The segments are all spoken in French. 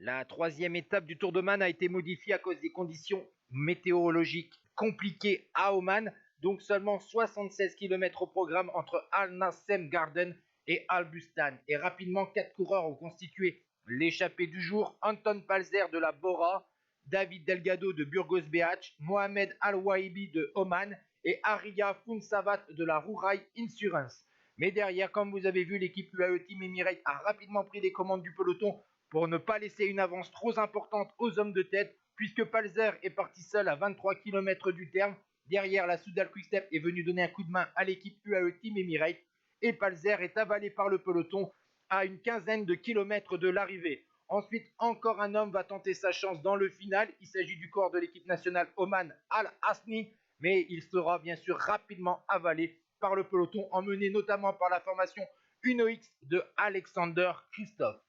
La troisième étape du Tour d'Oman a été modifiée à cause des conditions météorologiques compliquées à Oman. Donc seulement 76 km au programme entre Al Nassem Garden et Al Bustan. Et rapidement, 4 coureurs ont constitué l'échappée du jour. Anton Palzer de la Bora, David Delgado de Burgos BH, Mohamed Al-Waibi de Oman et Aria Funsavat de la Rurai Insurance. Mais derrière, comme vous avez vu, l'équipe UAE Team Emirates a rapidement pris les commandes du peloton pour ne pas laisser une avance trop importante aux hommes de tête, puisque Palzer est parti seul à 23 km du terme. Derrière, la Soudal Quickstep est venue donner un coup de main à l'équipe UAE Team Emirates et Palzer est avalé par le peloton à une quinzaine de kilomètres de l'arrivée. Ensuite, encore un homme va tenter sa chance dans le final. Il s'agit du corps de l'équipe nationale Oman Al-Hasni, mais il sera bien sûr rapidement avalé par le peloton, emmené notamment par la formation Uno X de Alexander Christophe.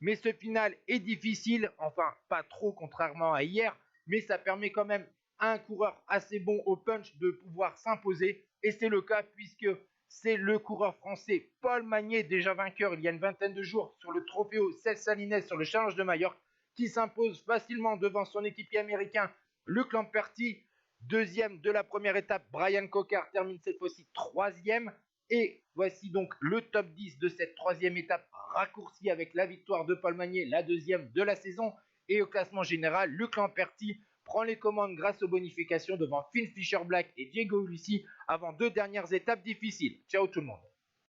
Mais ce final est difficile, enfin pas trop contrairement à hier, mais ça permet quand même à un coureur assez bon au punch de pouvoir s'imposer. Et c'est le cas puisque c'est le coureur français Paul Magnier, déjà vainqueur il y a une vingtaine de jours sur le Trofeo Cel Salines sur le Challenge de Majorque, qui s'impose facilement devant son équipier américain Luc Lamperti. Deuxième de la première étape, Brian Cocard termine cette fois-ci troisième. Et voici donc le top 10 de cette troisième étape raccourcie avec la victoire de Paul Magnier, la deuxième de la saison. Et au classement général, Luc Lamperti prend les commandes grâce aux bonifications devant Finn Fisher Black et Diego Ulissi avant deux dernières étapes difficiles. Ciao tout le monde.